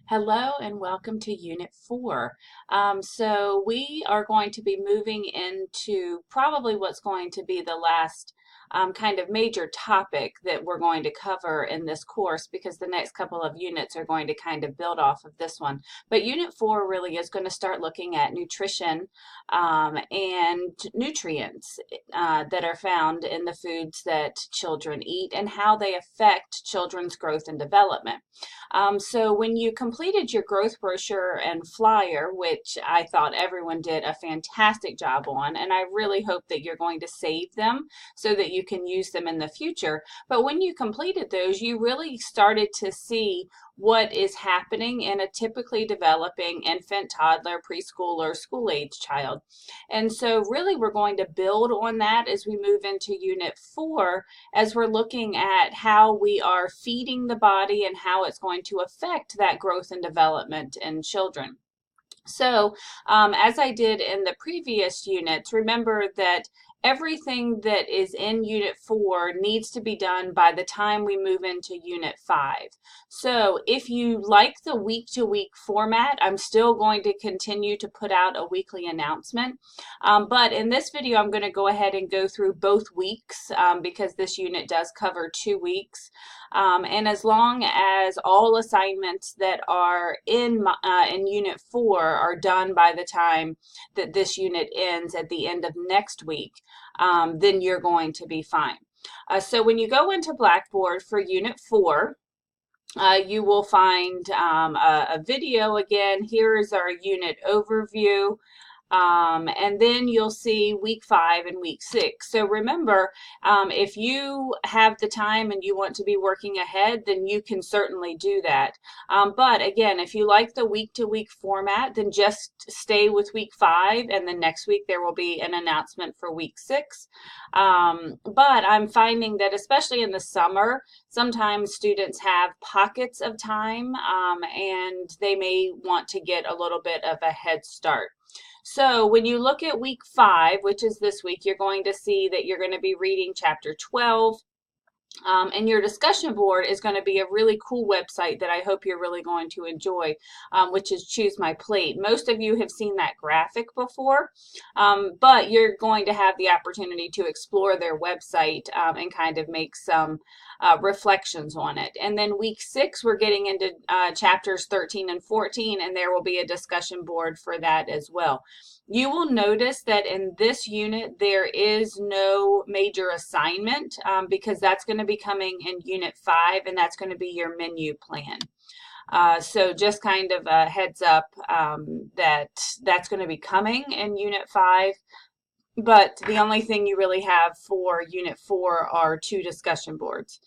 Hello and welcome to Unit 4. So we are going to be moving into probably what's going to be the last kind of major topic that we're going to cover in this course, because the next couple of units are going to kind of build off of this one. But Unit 4 really is going to start looking at nutrition and nutrients that are found in the foods that children eat and how they affect children's growth and development. So when you completed your growth brochure and flyer, which I thought everyone did a fantastic job on, and I really hope that you're going to save them so that you can use them in the future. But when you completed those, you really started to see what is happening in a typically developing infant, toddler, preschooler, school age child. And so really we're going to build on that as we move into Unit 4, as we're looking at how we are feeding the body and how it's going to affect that growth and development in children. So, as I did in the previous units, remember that everything that is in Unit 4 needs to be done by the time we move into Unit 5. So, if you like the week-to-week format, I'm still going to continue to put out a weekly announcement. But in this video, I'm going to go ahead and go through both weeks because this unit does cover 2 weeks. And as long as all assignments that are in Unit 4 are done by the time that this unit ends at the end of next week, then you're going to be fine. So when you go into Blackboard for Unit 4, you will find a video again. Here is our unit overview. And then you'll see week 5 and week 6. So remember, if you have the time and you want to be working ahead, then you can certainly do that. But again, if you like the week-to-week format, then just stay with week 5, and then next week there will be an announcement for week 6. But I'm finding that especially in the summer, sometimes students have pockets of time and they may want to get a little bit of a head start. So when you look at week 5, which is this week, you're going to see that you're going to be reading chapter 12. And your discussion board is going to be a really cool website that I hope you're really going to enjoy, which is Choose My Plate. Most of you have seen that graphic before, but you're going to have the opportunity to explore their website and kind of make some reflections on it. And then week 6, we're getting into chapters 13 and 14, and there will be a discussion board for that as well. You will notice that in this unit, there is no major assignment because that's going to be coming in Unit 5, and that's going to be your menu plan. So just kind of a heads up that that's going to be coming in Unit 5. But the only thing you really have for Unit 4 are 2 discussion boards.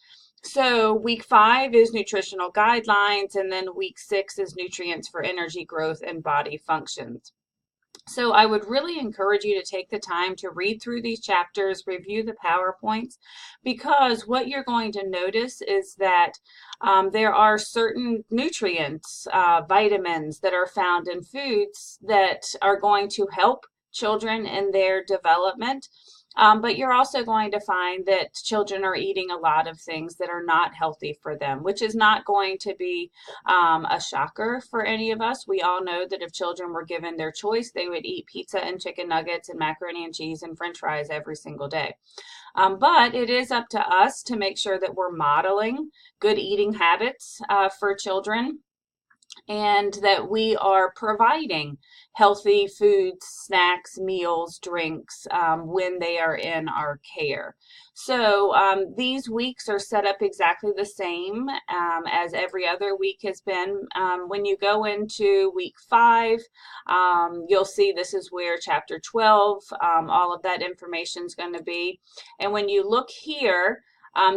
So week 5 is nutritional guidelines, and then week 6 is nutrients for energy growth and body functions. So I would really encourage you to take the time to read through these chapters, review the PowerPoints, because what you're going to notice is that there are certain nutrients, vitamins that are found in foods that are going to help children in their development. But you're also going to find that children are eating a lot of things that are not healthy for them, which is not going to be a shocker for any of us. We all know that if children were given their choice, they would eat pizza and chicken nuggets and macaroni and cheese and french fries every single day. But it is up to us to make sure that we're modeling good eating habits for children, and that we are providing healthy foods, snacks, meals, drinks when they are in our care. So these weeks are set up exactly the same as every other week has been. When you go into week 5, you'll see this is where chapter 12, all of that information is going to be. And when you look here,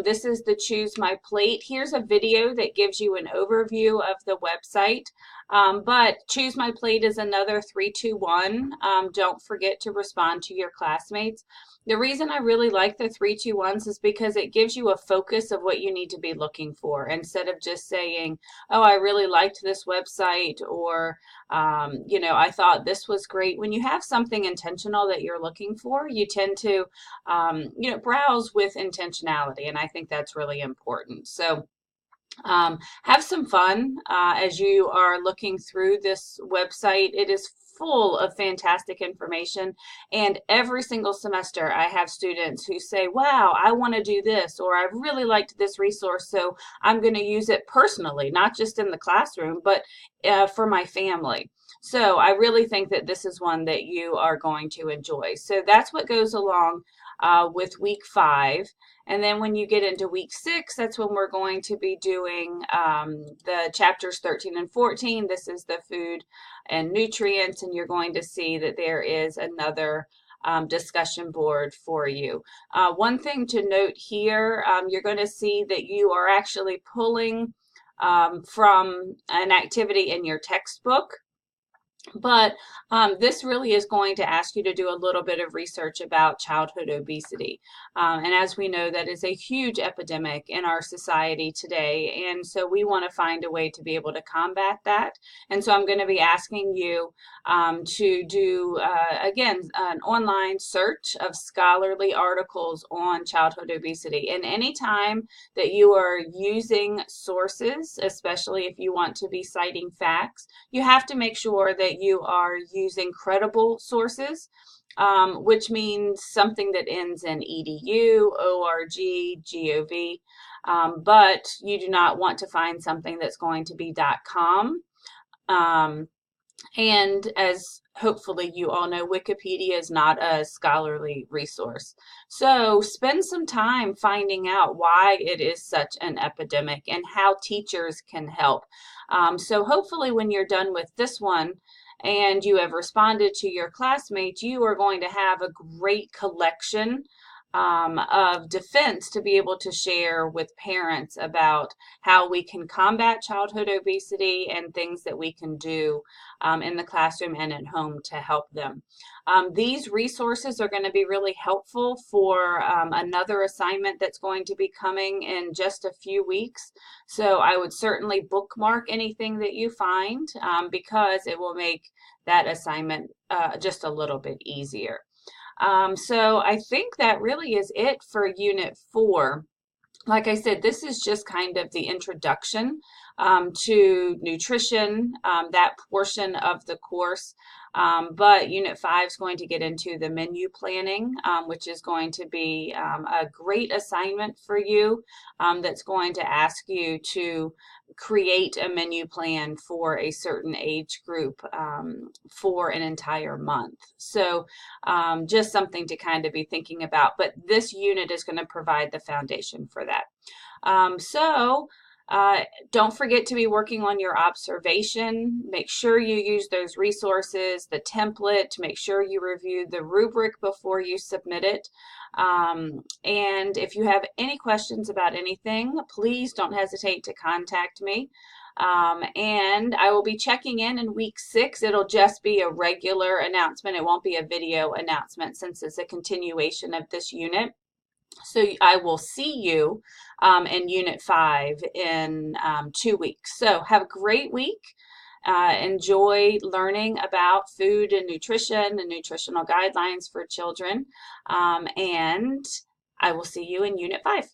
this is the Choose My Plate. Here's a video that gives you an overview of the website. But Choose My Plate is another 3-2-1. Don't forget to respond to your classmates. The reason I really like the 3-2-1s is because it gives you a focus of what you need to be looking for, instead of just saying, oh, I really liked this website, or, you know, I thought this was great. When you have something intentional that you're looking for, you tend to, you know, browse with intentionality, and I think that's really important. So Have some fun as you are looking through this website. It is full of fantastic information, and every single semester I have students who say, wow, I want to do this, or I really liked this resource, so I'm going to use it personally, not just in the classroom, but for my family. So I really think that this is one that you are going to enjoy. So that's what goes along with week 5. And then when you get into week 6, that's when we're going to be doing the chapters 13 and 14. This is the food and nutrients, and you're going to see that there is another discussion board for you. One thing to note here, you're going to see that you are actually pulling from an activity in your textbook. But this really is going to ask you to do a little bit of research about childhood obesity. And as we know, that is a huge epidemic in our society today. And so we want to find a way to be able to combat that. And so I'm going to be asking you to do, again, an online search of scholarly articles on childhood obesity. And anytime that you are using sources, especially if you want to be citing facts, you have to make sure that you are using credible sources, which means something that ends in edu, org, gov, but you do not want to find something that's going to be .com. And as hopefully you all know, Wikipedia is not a scholarly resource. So spend some time finding out why it is such an epidemic and how teachers can help. So hopefully when you're done with this one and you have responded to your classmates, you are going to have a great collection of defense to be able to share with parents about how we can combat childhood obesity and things that we can do in the classroom and at home to help them. These resources are going to be really helpful for another assignment that's going to be coming in just a few weeks. So I would certainly bookmark anything that you find because it will make that assignment just a little bit easier. So I think that really is it for Unit 4. Like I said, this is just kind of the introduction to nutrition, that portion of the course. But Unit 5 is going to get into the menu planning, which is going to be a great assignment for you that's going to ask you to create a menu plan for a certain age group for an entire month. So just something to kind of be thinking about. But this unit is going to provide the foundation for that. Don't forget to be working on your observation. Make sure you use those resources, the template, make sure you review the rubric before you submit it. And if you have any questions about anything, please don't hesitate to contact me. And I will be checking in week 6. It'll just be a regular announcement. It won't be a video announcement since it's a continuation of this unit. So I will see you in Unit 5 in 2 weeks. So have a great week. Enjoy learning about food and nutrition and nutritional guidelines for children. And I will see you in Unit 5.